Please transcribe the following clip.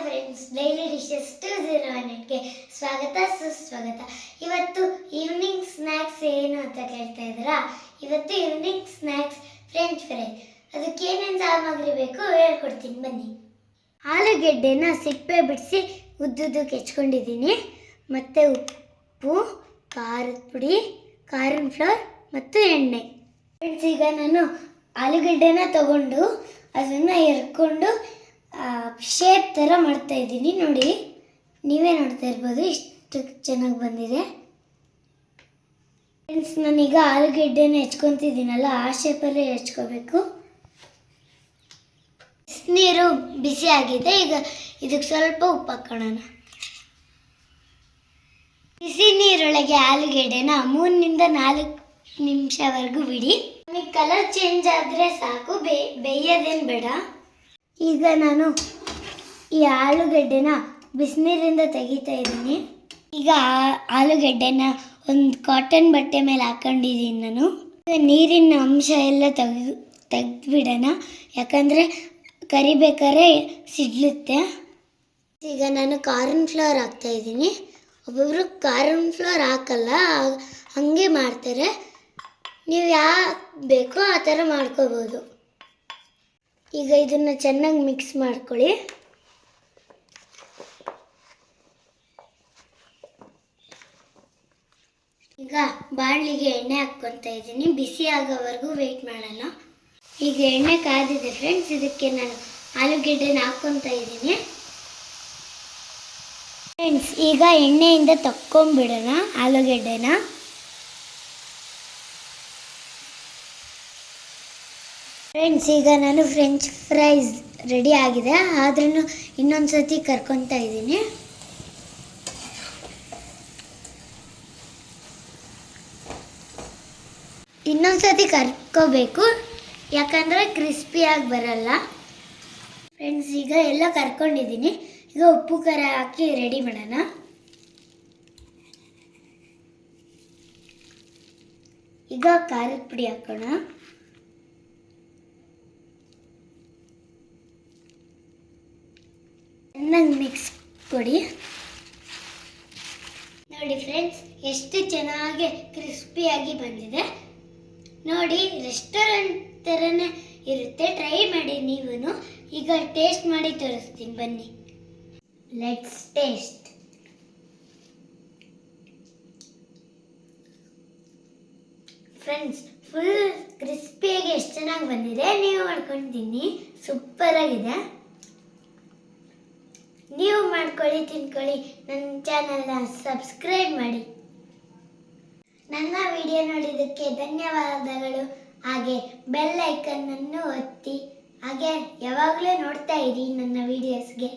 Friends, daily dishes 201ಗೆ ಸ್ವಾಗತ ಸುಸ್ವಾಗತ. ಇವತ್ತು ಈವ್ನಿಂಗ್ ಸ್ನ್ಯಾಕ್ಸ್ ಏನು ಅಂತ ಕೇಳ್ತಾ ಇದ್ದೀರಾ? ಇವತ್ತು ಈವ್ನಿಂಗ್ ಸ್ನ್ಯಾಕ್ಸ್ ಫ್ರೆಂಚ್ ಫ್ರೈ. ಅದಕ್ಕೆ ಏನೇನು ಸಾಮಗ್ರಿ ಬೇಕು ಹೇಳ್ಕೊಡ್ತೀನಿ ಬನ್ನಿ. ಆಲೂಗೆಡ್ಡೆನ ಸಿಪ್ಪೆ ಬಿಡಿಸಿ ಉದ್ದುದ್ದಕ್ಕೆ ಹೆಚ್ಕೊಂಡಿದ್ದೀನಿ. ಮತ್ತು ಉಪ್ಪು, ಖಾರದ ಪುಡಿ, ಕಾರ್ನ್ ಫ್ಲೋರ್ ಮತ್ತು ಎಣ್ಣೆ. ಫ್ರೆಂಡ್ಸ್, ಈಗ ನಾನು ಆಲೂಗೆಡ್ಡೆನ ತಗೊಂಡು ಅದನ್ನು ಎರ್ಕೊಂಡು ಶೇಪ್ ಥರ ಮಾಡ್ತಾ ಇದ್ದೀನಿ. ನೋಡಿ, ನೀವೇ ನೋಡ್ತಾ ಇರ್ಬೋದು ಇಷ್ಟು ಚೆನ್ನಾಗಿ ಬಂದಿದೆ. ಫ್ರೆಂಡ್ಸ್, ನಾನೀಗ ಆಲೂಗೆಡ್ಡೆನ ಹೆಚ್ಕೊತಿದ್ದೀನಲ್ಲ, ಆ ಶೇಪಲ್ಲೇ ಹೆಚ್ಕೋಬೇಕು. ಬಿಸಿನೀರು ಬಿಸಿ ಆಗಿದೆ. ಈಗ ಇದಕ್ಕೆ ಸ್ವಲ್ಪ ಉಪ್ಪು ಹಾಕೋಣ. ಬಿಸಿ ನೀರೊಳಗೆ ಆಲೂಗೆಡ್ಡೆನ 3 to 4 ನಿಮಿಷವರೆಗೂ ಬಿಡಿ. ನಮಗೆ ಕಲರ್ ಚೇಂಜ್ ಆದರೆ ಸಾಕು, ಬೇಯೋದೇನು ಬೇಡ. ಈಗ ನಾನು ಈ ಆಲೂಗೆಡ್ಡೆನ ಬಿಸಿನೀರಿಂದ ತೆಗಿತಾ ಇದ್ದೀನಿ. ಈಗ ಆಲೂಗೆಡ್ಡೆನ ಒಂದು ಕಾಟನ್ ಬಟ್ಟೆ ಮೇಲೆ ಹಾಕೊಂಡಿದ್ದೀನಿ ನಾನು. ನೀರಿನ ಅಂಶ ಎಲ್ಲ ತೆಗೆದ್ಬಿಡೋಣ, ಯಾಕಂದರೆ ಕರಿಬೇಕಾದ್ರೆ ಸಿಡ್ಲುತ್ತೆ. ಈಗ ನಾನು ಕಾರ್ನ್ ಫ್ಲೋರ್ ಹಾಕ್ತಾ ಇದ್ದೀನಿ. ಒಬ್ಬೊಬ್ಬರು ಕಾರ್ನ್ ಫ್ಲೋರ್ ಹಾಕಲ್ಲ, ಹಾಗೆ ಮಾಡ್ತಾರೆ. ನೀವು ಯಾವ್ದು ಬೇಕೋ ಆ ಥರ ಮಾಡ್ಕೋಬೋದು. ಈಗ ಇದನ್ನು ಚೆನ್ನಾಗಿ ಮಿಕ್ಸ್ ಮಾಡ್ಕೊಳ್ಳಿ. ಈಗ ಬಾಣಲಿಗೆ ಎಣ್ಣೆ ಹಾಕ್ಕೊತಾ ಇದ್ದೀನಿ. ಬಿಸಿ ಆಗೋವರೆಗೂ ವೆಯ್ಟ್ ಮಾಡೋಣ. ಈಗ ಎಣ್ಣೆ ಕಾದಿದೆ ಫ್ರೆಂಡ್ಸ್, ಇದಕ್ಕೆ ನಾನು ಆಲೂಗೆಡ್ಡೆನ ಹಾಕ್ಕೊತಾ ಇದ್ದೀನಿ. ಫ್ರೆಂಡ್ಸ್, ಈಗ ಎಣ್ಣೆಯಿಂದ ತಕ್ಕೊಂಬಿಡೋಣ ಆಲೂಗೆಡ್ಡೆನ. ಫ್ರೆಂಡ್ಸ್, ಈಗ ನಾನು ಫ್ರೆಂಚ್ ಫ್ರೈಸ್ ರೆಡಿ ಆಗಿದೆ, ಆದ್ರೂ ಇನ್ನೊಂದು ಸತಿ ಕರ್ಕೊತಾ ಇದ್ದೀನಿ. ಇನ್ನೊಂದು ಸತಿ ಕರ್ಕೋಬೇಕು, ಯಾಕಂದರೆ ಕ್ರಿಸ್ಪಿಯಾಗಿ ಬರಲ್ಲ. ಫ್ರೆಂಡ್ಸ್, ಈಗ ಎಲ್ಲ ಕರ್ಕೊಂಡಿದ್ದೀನಿ. ಈಗ ಉಪ್ಪು ಖಾರ ಹಾಕಿ ರೆಡಿ ಮಾಡೋಣ. ಈಗ ಖಾರದ ಪುಡಿ ಹಾಕೋಣ. ಚೆನ್ನಾಗಿ ಮಿಕ್ಸ್ ಕೊಡಿ. ನೋಡಿ ಫ್ರೆಂಡ್ಸ್, ಎಷ್ಟು ಚೆನ್ನಾಗಿ ಕ್ರಿಸ್ಪಿಯಾಗಿ ಬಂದಿದೆ. ನೋಡಿ, ರೆಸ್ಟೋರೆಂಟ್ ಥರನೇ ಇರುತ್ತೆ. ಟ್ರೈ ಮಾಡಿ ನೀವು. ಈಗ ಟೇಸ್ಟ್ ಮಾಡಿ ತೋರಿಸ್ತೀನಿ ಬನ್ನಿ. Let's taste. ಫ್ರೆಂಡ್ಸ್, ಫುಲ್ ಕ್ರಿಸ್ಪಿಯಾಗಿ ಎಷ್ಟು ಚೆನ್ನಾಗಿ ಬಂದಿದೆ. ನೀವು ಮಾಡ್ಕೊಂಡು ಸೂಪರ್ ಆಗಿದೆ. ನೀವು ಮಾಡ್ಕೊಳ್ಳಿ, ತಿನ್ಕೊಳ್ಳಿ. ನನ್ನ ಚಾನಲ್ನ ಸಬ್ಸ್ಕ್ರೈಬ್ ಮಾಡಿ. ನನ್ನ ವಿಡಿಯೋ ನೋಡಿದ್ದಕ್ಕೆ ಧನ್ಯವಾದಗಳು. ಹಾಗೆ ಬೆಲ್ ಐಕನ್ ಅನ್ನು ಒತ್ತಿ. ಹಾಗೆ ಯಾವಾಗಲೂ ನೋಡ್ತಾ ಇರಿ ನನ್ನ ವಿಡಿಯೋಸ್ಗೆ.